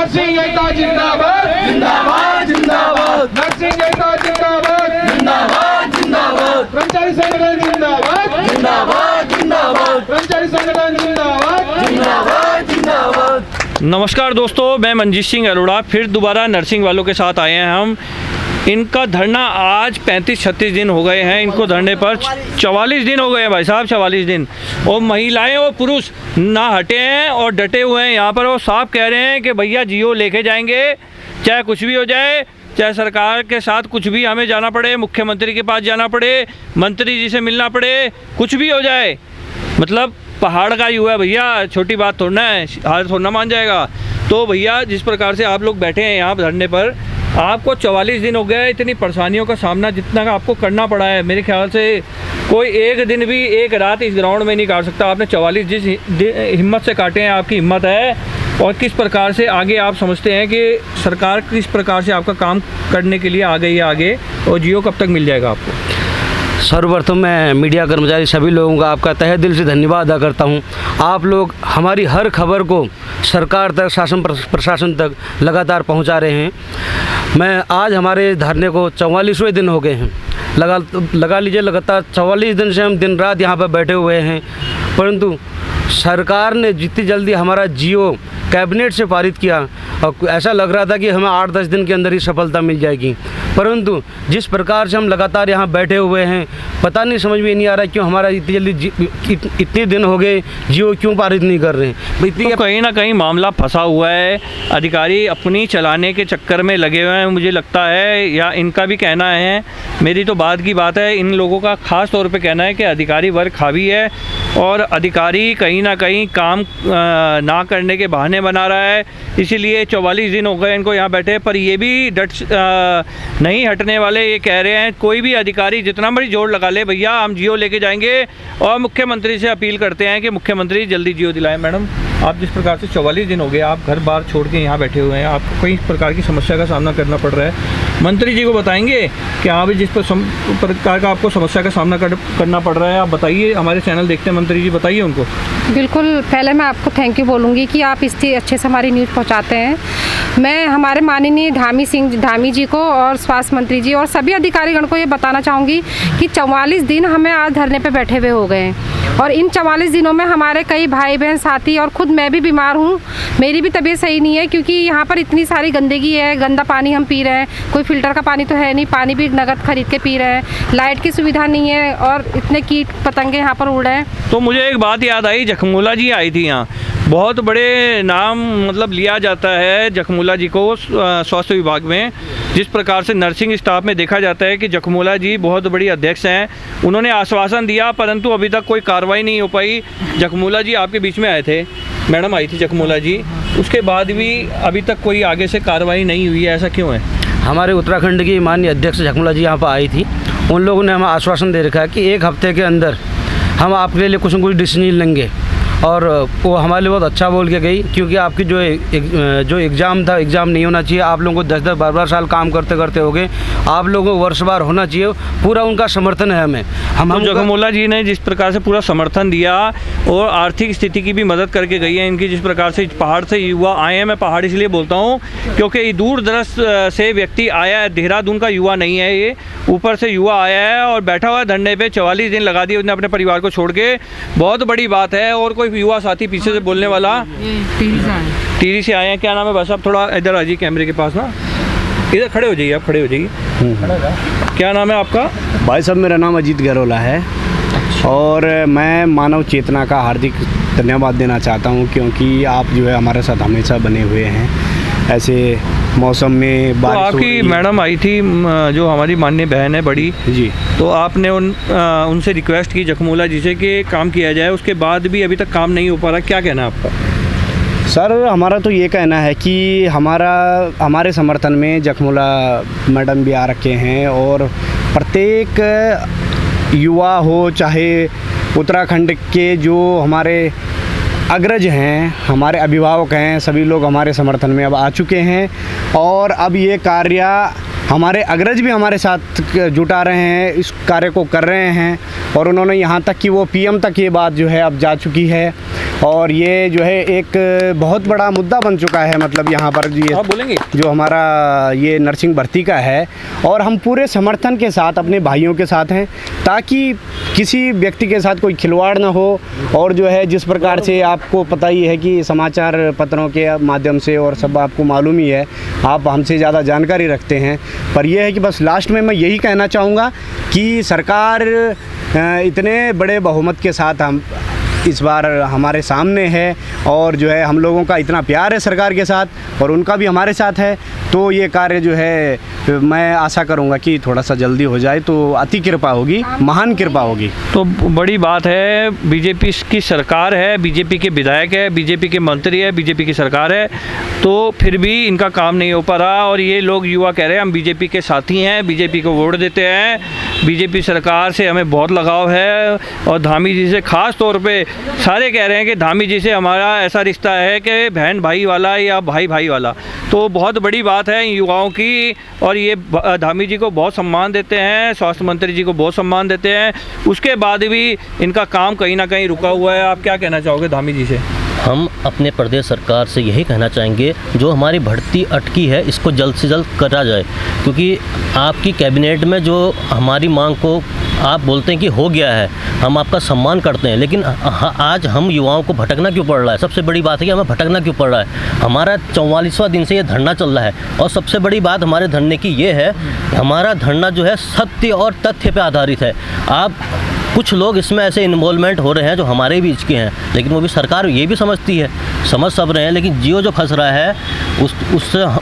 नरसिंह एकता जिंदाबाद जिंदाबाद जिंदाबाद नरसिंह एकता जिंदाबाद जिंदाबाद जिंदाबाद कर्मचारी संगठन जिंदाबाद जिंदाबाद जिंदाबाद कर्मचारी संगठन जिंदाबाद जिंदाबाद जिंदाबाद। नमस्कार दोस्तों, मैं मंजीत सिंह अरोड़ा फिर दोबारा नर्सिंग वालों के साथ आए हैं हम। इनका धरना आज 35-36 दिन हो गए हैं, इनको धरने पर 44 दिन हो गए हैं भाई साहब, 44 दिन। और महिलाएं और पुरुष ना हटे हैं और डटे हुए हैं यहाँ पर। वो साफ कह रहे हैं कि भैया जियो लेके जाएंगे, चाहे कुछ भी हो जाए, चाहे सरकार के साथ कुछ भी हमें जाना पड़े, मुख्यमंत्री के पास जाना पड़े, मंत्री जी से मिलना पड़े, कुछ भी हो जाए। मतलब पहाड़ का ही हुआ है भैया, छोटी बात थोड़ा है, हार थोड़ा मान जाएगा। तो भैया जिस प्रकार से आप लोग बैठे हैं यहाँ धरने पर, आपको 44 दिन हो गए, इतनी परेशानियों का सामना जितना का आपको करना पड़ा है, मेरे ख्याल से कोई एक दिन भी एक रात इस ग्राउंड में नहीं काट सकता। आपने 44 जिस हिम्मत से काटे हैं, आपकी हिम्मत है। और किस प्रकार से आगे आप समझते हैं कि सरकार किस प्रकार से आपका काम करने के लिए आ गई है आगे, और जियो कब तक मिल जाएगा आपको? सर्वप्रथम मैं मीडिया कर्मचारी सभी लोगों का आपका तहे दिल से धन्यवाद अदा करता हूं। आप लोग हमारी हर खबर को सरकार तक, शासन प्रशासन तक लगातार पहुंचा रहे हैं। मैं आज हमारे धरने को 44वें दिन हो गए हैं, लगा लीजिए लगातार 44 दिन से हम दिन रात यहाँ पर बैठे हुए हैं। परंतु सरकार ने जितनी जल्दी हमारा जियो कैबिनेट से पारित किया, और ऐसा लग रहा था कि हमें 8-10 दिन के अंदर ही सफलता मिल जाएगी। परंतु जिस प्रकार से हम लगातार यहाँ बैठे हुए हैं, पता नहीं, समझ में नहीं आ रहा क्यों हमारा इतनी जल्दी इतने दिन हो गए जियो क्यों पारित नहीं कर रहे हैं। तो कहीं ना कहीं मामला फंसा हुआ है, अधिकारी अपनी चलाने के चक्कर में लगे हुए हैं, मुझे लगता है, या इनका भी कहना है, मेरी तो बाद की बात है, इन लोगों का ख़ास तौर पे कहना है कि अधिकारी वर्ग हावी है और अधिकारी कहीं ना कहीं काम ना करने के बहाने बना रहा है। इसीलिए 44 दिन हो गए इनको यहाँ बैठे। पर ये भी नहीं हटने वाले, ये कह रहे हैं कोई भी अधिकारी जितना बड़ी जोर लगा ले, भैया हम जियो लेके जाएंगे। और मुख्यमंत्री से अपील करते हैं कि मुख्यमंत्री जल्दी जियो दिलाएं। मैडम, आप जिस प्रकार से 44 दिन हो गए आप घर बार छोड़ के यहाँ बैठे हुए हैं, आपको कई प्रकार की समस्या का सामना करना पड़ रहा है, मंत्री जी को बताएंगे कि हाँ भी जिस प्रकार का आपको समस्या का सामना करना पड़ रहा है, आप बताइए। हमारे चैनल देखते हैं मंत्री जी, बताइए उनको। बिल्कुल, पहले मैं आपको थैंक यू बोलूँगी कि आप इतनी अच्छे से हमारी न्यूज़ पहुँचाते हैं। मैं हमारे माननीय धामी जी को और स्वास्थ्य मंत्री जी और सभी अधिकारीगण को ये बताना चाहूँगी कि 44 दिन हमें आज धरने पे बैठे हुए हो गए हैं। और इन 44 दिनों में हमारे कई भाई बहन साथी और ख़ुद मैं भी बीमार हूँ, मेरी भी तबीयत सही नहीं है, क्योंकि यहाँ पर इतनी सारी गंदगी है, गंदा पानी हम पी रहे हैं, कोई फ़िल्टर का पानी तो है नहीं, पानी भी नगद खरीद के पी रहे हैं, लाइट की सुविधा नहीं है और इतने कीट पतंगे यहाँ पर उड़ रहे हैं। तो मुझे एक बात याद आई, जखमूला जी आई थी यहाँ, बहुत बड़े नाम मतलब लिया जाता है जखमूला जी को स्वास्थ्य विभाग में। जिस प्रकार से नर्सिंग स्टाफ में देखा जाता है कि जखमूला जी बहुत बड़ी अध्यक्ष हैं, उन्होंने आश्वासन दिया परंतु अभी तक कोई कार्रवाई नहीं हो पाई। जखमूला जी आपके बीच में आए थे, मैडम आई थी जखमूला जी, उसके बाद भी अभी तक कोई आगे से कार्रवाई नहीं हुई है, ऐसा क्यों है? हमारे उत्तराखंड की माननीय अध्यक्ष जखमूला जी यहाँ पर आई थी, उन लोगों ने हमें आश्वासन दे रखा है कि 1 हफ्ते के अंदर हम आपके लिए कुछ न कुछ डिसीजन लेंगे। और वो हमारे लिए बहुत अच्छा बोल के गई, क्योंकि आपकी जो एग्ज़ाम था, एग्ज़ाम नहीं होना चाहिए। आप लोगों को 10-10, 12-12 साल काम करते करते हो गए, आप लोगों को वर्षवार होना चाहिए। पूरा उनका समर्थन है हमें। हम जखमूला जी ने जिस प्रकार से पूरा समर्थन दिया और आर्थिक स्थिति की भी मदद करके गई है इनकी, जिस प्रकार से पहाड़ से युवा आए हैं, मैं पहाड़ इसलिए बोलता हूँ क्योंकि दूर दराज से व्यक्ति आया है, देहरादून का युवा नहीं है ये, ऊपर से युवा आया है और बैठा हुआ है धरने पे, 44 दिन लगा दिए उसने अपने परिवार को छोड़ के, बहुत बड़ी बात है। और कोई युवा साथी पीछे से बोलने वाला, टिहरी से आए हैं, क्या नाम है? बस आप थोड़ा इधर आ जाइए कैमरे के पास ना, इधर खड़े हो जाइए, आप खड़े हो जाइए। क्या नाम है आपका? भाई साहब मेरा नाम अजीत गहरोला है। और मैं मानव चेतना का हार्दिक धन्यवाद देना चाहता हूं, क्योंकि आप जो है हमारे साथ हमेशा बने हुए हैं ऐसे मौसम में। तो आपकी मैडम आई थी जो हमारी माननीय बहन है बड़ी जी, तो आपने उनसे रिक्वेस्ट की जखमूला जी से कि काम किया जाए, उसके बाद भी अभी तक काम नहीं हो पा रहा, क्या कहना है आपका? सर हमारा तो ये कहना है कि हमारे समर्थन में जखमूला मैडम भी आ रखे हैं, और प्रत्येक युवा हो, चाहे उत्तराखंड के जो हमारे अग्रज हैं, हमारे अभिभावक हैं, सभी लोग हमारे समर्थन में अब आ चुके हैं। और अब ये कार्य हमारे अग्रज भी हमारे साथ जुटा रहे हैं, इस कार्य को कर रहे हैं। और उन्होंने यहाँ तक कि वो PM तक ये बात जो है अब जा चुकी है। और ये जो है एक बहुत बड़ा मुद्दा बन चुका है, मतलब यहाँ पर ये आप बोलेंगे जो हमारा ये नर्सिंग भर्ती का है, और हम पूरे समर्थन के साथ अपने भाइयों के साथ हैं, ताकि किसी व्यक्ति के साथ कोई खिलवाड़ ना हो। और जो है जिस प्रकार से आपको पता ही है कि समाचार पत्रों के माध्यम से और सब आपको मालूम ही है, आप हमसे ज़्यादा जानकारी रखते हैं, पर यह है कि बस लास्ट में मैं यही कहना चाहूँगा कि सरकार इतने बड़े बहुमत के साथ हम इस बार हमारे सामने है, और जो है हम लोगों का इतना प्यार है सरकार के साथ और उनका भी हमारे साथ है, तो ये कार्य जो है मैं आशा करूँगा कि थोड़ा सा जल्दी हो जाए तो अति कृपा होगी, महान कृपा होगी। तो बड़ी बात है, बीजेपी की सरकार है, बीजेपी के विधायक है, बीजेपी के मंत्री है, बीजेपी की सरकार है, तो फिर भी इनका काम नहीं हो पा रहा। और ये लोग युवा कह रहे हैं हम बीजेपी के साथी हैं, बीजेपी को वोट देते हैं, बीजेपी सरकार से हमें बहुत लगाव है, और धामी जी से ख़ास तौर पे सारे कह रहे हैं कि धामी जी से हमारा ऐसा रिश्ता है कि बहन भाई वाला या भाई भाई वाला। तो बहुत बड़ी बात है युवाओं की, और ये धामी जी को बहुत सम्मान देते हैं, स्वास्थ्य मंत्री जी को बहुत सम्मान देते हैं, उसके बाद भी इनका काम कहीं ना कहीं रुका हुआ है। आप क्या कहना चाहोगे धामी जी से? हम अपने प्रदेश सरकार से यही कहना चाहेंगे, जो हमारी भर्ती अटकी है इसको जल्द से जल्द करा जाए, क्योंकि आपकी कैबिनेट में जो हमारी मांग को आप बोलते हैं कि हो गया है, हम आपका सम्मान करते हैं, लेकिन आज हम युवाओं को भटकना क्यों पड़ रहा है? सबसे बड़ी बात है कि हमें भटकना क्यों पड़ रहा है? हमारा 44वां दिन से ये धरना चल रहा है, और सबसे बड़ी बात हमारे धरने की ये है, हमारा धरना जो है सत्य और तथ्य पे आधारित है। आप कुछ लोग इसमें ऐसे इन्वॉल्वमेंट हो रहे हैं जो हमारे बीच के हैं, लेकिन वो भी सरकार ये भी समझती है, समझ सब रहे हैं, लेकिन जियो जो फंस रहा है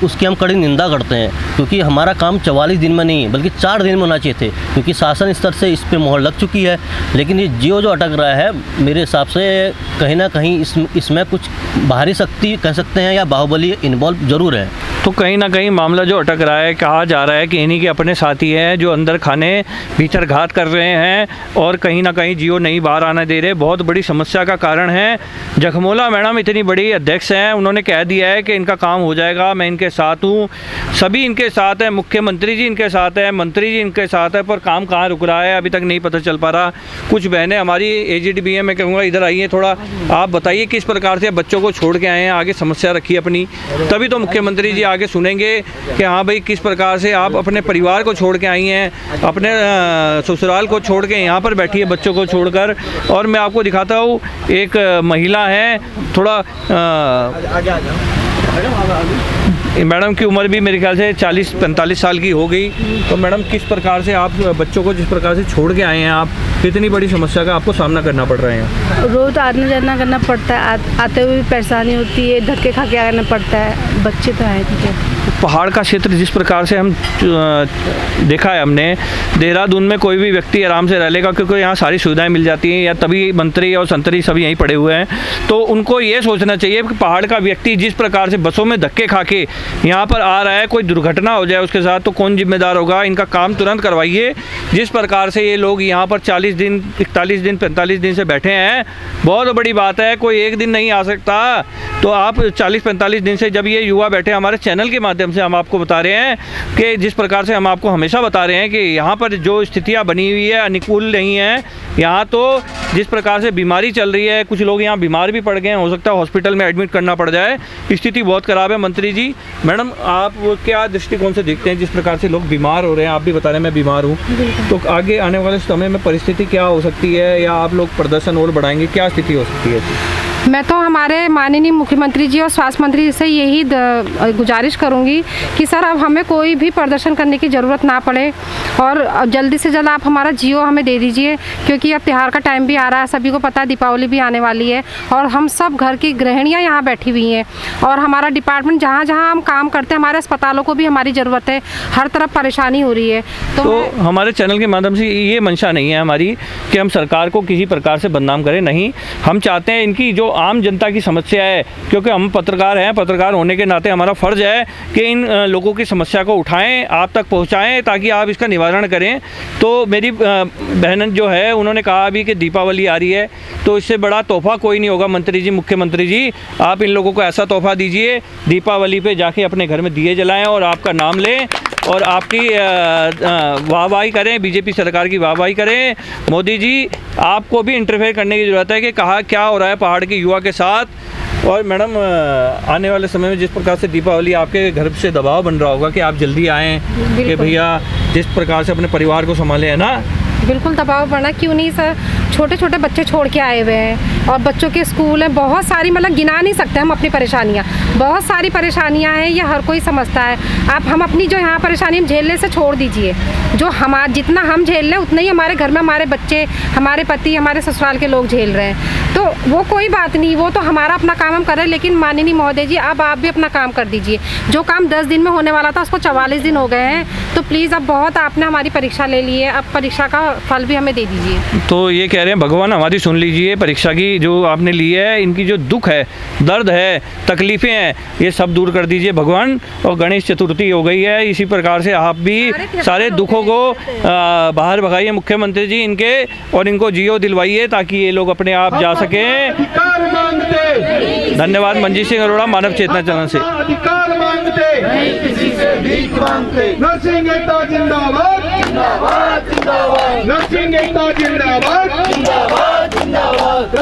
उसकी हम कड़ी निंदा करते हैं, क्योंकि हमारा काम 44 दिन में नहीं बल्कि 4 दिन में होना चाहिए थे, क्योंकि शासन स्तर से इस पे मोहर लग चुकी है। लेकिन ये जियो जो अटक रहा है, मेरे हिसाब से कहीं ना कहीं इसमें कुछ बाहरी शक्ति कह सकते हैं या बाहुबली इन्वॉल्व जरूर है। तो कहीं ना कहीं मामला जो अटक रहा है, कहा जा रहा है कि इन्हीं के अपने साथी हैं जो अंदर खाने भीतर घात कर रहे हैं, और कहीं ना कहीं जियो नहीं बाहर आने दे रहे, बहुत बड़ी समस्या का कारण है। जखमोला मैडम इतनी बड़ी अध्यक्ष हैं, उन्होंने कह दिया है कि इनका काम हो जाएगा, मैं इनके साथ हूँ, सभी इनके साथ हैं, मुख्यमंत्री जी इनके साथ हैं, मंत्री जी इनके साथ है, पर काम कहाँ रुक रहा है अभी तक नहीं पता चल पा रहा। कुछ बहनें हमारी AGDBM में कहूँगा इधर आइए, थोड़ा आप बताइए किस प्रकार से बच्चों को छोड़ के आए हैं, आगे समस्या रखी अपनी, तभी तो मुख्यमंत्री जी आगे सुनेंगे कि हाँ भाई किस प्रकार से आप अपने परिवार को छोड़ के आई हैं, अपने ससुराल को छोड़ के यहाँ पर बैठी है बच्चों को छोड़कर। और मैं आपको दिखाता हूँ, एक महिला है, थोड़ा मैडम की उम्र भी मेरे ख्याल से 40-45 साल की हो गई। तो मैडम किस प्रकार से आप बच्चों को जिस प्रकार से छोड़ के आए हैं, आप कितनी बड़ी समस्या का आपको सामना करना पड़ रहा है? रोज आना जाना करना पड़ता है, आते हुए भी परेशानी होती है, धक्के खा के आना पड़ता है, बच्चे तो हैं ठीक। पहाड़ का क्षेत्र जिस प्रकार से हम देखा है हमने, देहरादून में कोई भी व्यक्ति आराम से रह लेगा क्योंकि यहाँ सारी सुविधाएं मिल जाती हैं, या तभी मंत्री और संतरी सब यहीं पड़े हुए हैं। तो उनको ये सोचना चाहिए कि पहाड़ का व्यक्ति जिस प्रकार से बसों में धक्के खा के यहाँ पर आ रहा है, कोई दुर्घटना हो जाए उसके साथ तो कौन जिम्मेदार होगा? इनका काम तुरंत करवाइए। जिस प्रकार से ये लोग यहाँ पर 40 दिन 41 दिन 45 दिन से बैठे हैं, बहुत बड़ी बात है, कोई एक दिन नहीं आ सकता। तो आप 40-45 दिन से जब ये युवा बैठे, हमारे चैनल के माध्यम से हम आपको बता रहे हैं कि जिस प्रकार से हम आपको हमेशा बता रहे हैं कि यहाँ पर जो स्थितियाँ बनी हुई है अनुकूल नहीं है। यहाँ तो जिस प्रकार से बीमारी चल रही है, कुछ लोग यहाँ बीमार भी पड़ गए हैं, हो सकता है हॉस्पिटल में एडमिट करना पड़ जाए, स्थिति बहुत ख़राब है। मंत्री जी, मैडम आप क्या दृष्टिकोण से देखते हैं जिस प्रकार से लोग बीमार हो रहे हैं? आप भी बता रहे हैं मैं बीमार हूँ, तो आगे आने वाले समय में परिस्थिति क्या हो सकती है, या आप लोग प्रदर्शन और बढ़ाएंगे, क्या स्थिति हो सकती है? मैं तो हमारे माननीय मुख्यमंत्री जी और स्वास्थ्य मंत्री जी से यही गुजारिश करूंगी कि सर अब हमें कोई भी प्रदर्शन करने की ज़रूरत ना पड़े, और जल्दी से जल्द आप हमारा जियो हमें दे दीजिए, क्योंकि अब त्यौहार का टाइम भी आ रहा है, सभी को पता है दीपावली भी आने वाली है, और हम सब घर की गृहिणियाँ यहाँ बैठी हुई हैं, और हमारा डिपार्टमेंट जहाँ जहाँ हम काम करते हैं, हमारे अस्पतालों को भी हमारी ज़रूरत है, हर तरफ परेशानी हो रही है। तो हमारे चैनल के माध्यम से ये मंशा नहीं है हमारी कि हम सरकार को किसी प्रकार से बदनाम करें, नहीं, हम चाहते हैं इनकी जो आम जनता की समस्या है, क्योंकि हम पत्रकार हैं, पत्रकार होने के नाते हमारा फ़र्ज़ है कि इन लोगों की समस्या को उठाएं, आप तक पहुंचाएं, ताकि आप इसका निवारण करें। तो मेरी बहन जो है उन्होंने कहा अभी कि दीपावली आ रही है, तो इससे बड़ा तोहफ़ा कोई नहीं होगा। मंत्री जी, मुख्यमंत्री जी, आप इन लोगों को ऐसा तोहफ़ा दीजिए, दीपावली पे जाके अपने घर में दिए जलाएं और आपका नाम लें, और आपकी वाहवाही करें, बीजेपी सरकार की वाहवाही करें। मोदी जी, आपको भी इंटरफेयर करने की ज़रूरत है कि कहाँ क्या हो रहा है पहाड़ के युवा के साथ। और मैडम, आने वाले समय में जिस प्रकार से दीपावली, आपके घर से दबाव बन रहा होगा कि आप जल्दी आएँ कि भैया जिस प्रकार से अपने परिवार को संभालें, है ना? बिल्कुल दबाव पड़ना, क्यों नहीं सर। छोटे छोटे बच्चे छोड़ के आए हुए हैं और बच्चों के स्कूल हैं, बहुत सारी, मतलब गिना नहीं सकते हम अपनी परेशानियाँ। बहुत सारी परेशानियाँ हैं, ये हर कोई समझता है। आप हम अपनी जो यहाँ परेशानी हम झेलने से छोड़ दीजिए, जो हमारा जितना हम झेल रहे हैं उतना ही हमारे घर में हमारे बच्चे, हमारे पति, हमारे ससुराल के लोग झेल रहे हैं। तो वो कोई बात नहीं, वो तो हमारा अपना काम हम कर रहे हैं। लेकिन माननीय महोदय जी, अब आप भी अपना काम कर दीजिए। जो काम 10 दिन में होने वाला था उसको 44 दिन हो गए हैं। तो प्लीज़, अब बहुत आपने हमारी परीक्षा ले ली है, अब परीक्षा का फल भी हमें दे दीजिए। तो ये कह रहे हैं, भगवान हमारी सुन लीजिए, परीक्षा की जो आपने ली है, इनकी जो दुख है, दर्द है, तकलीफ़ें हैं, ये सब दूर कर दीजिए भगवान। और गणेश चतुर्थी हो गई है, इसी प्रकार से आप भी सारे दुखों को बाहर भगाइए मुख्यमंत्री जी इनके, और इनको जियो दिलवाइए ताकि ये लोग अपने आप जा सकें। अधिकार मांगते, धन्यवाद। मंजीत सिंह अरोड़ा, मानव चेतना चैनल से। अधिकार मांगते, नहीं किसी से भीख मांगते। नरसिंह एकता जिंदाबाद, जिंदाबाद जिंदाबाद नरसिंह एकता जिंदाबाद, जिंदाबाद जिंदाबाद।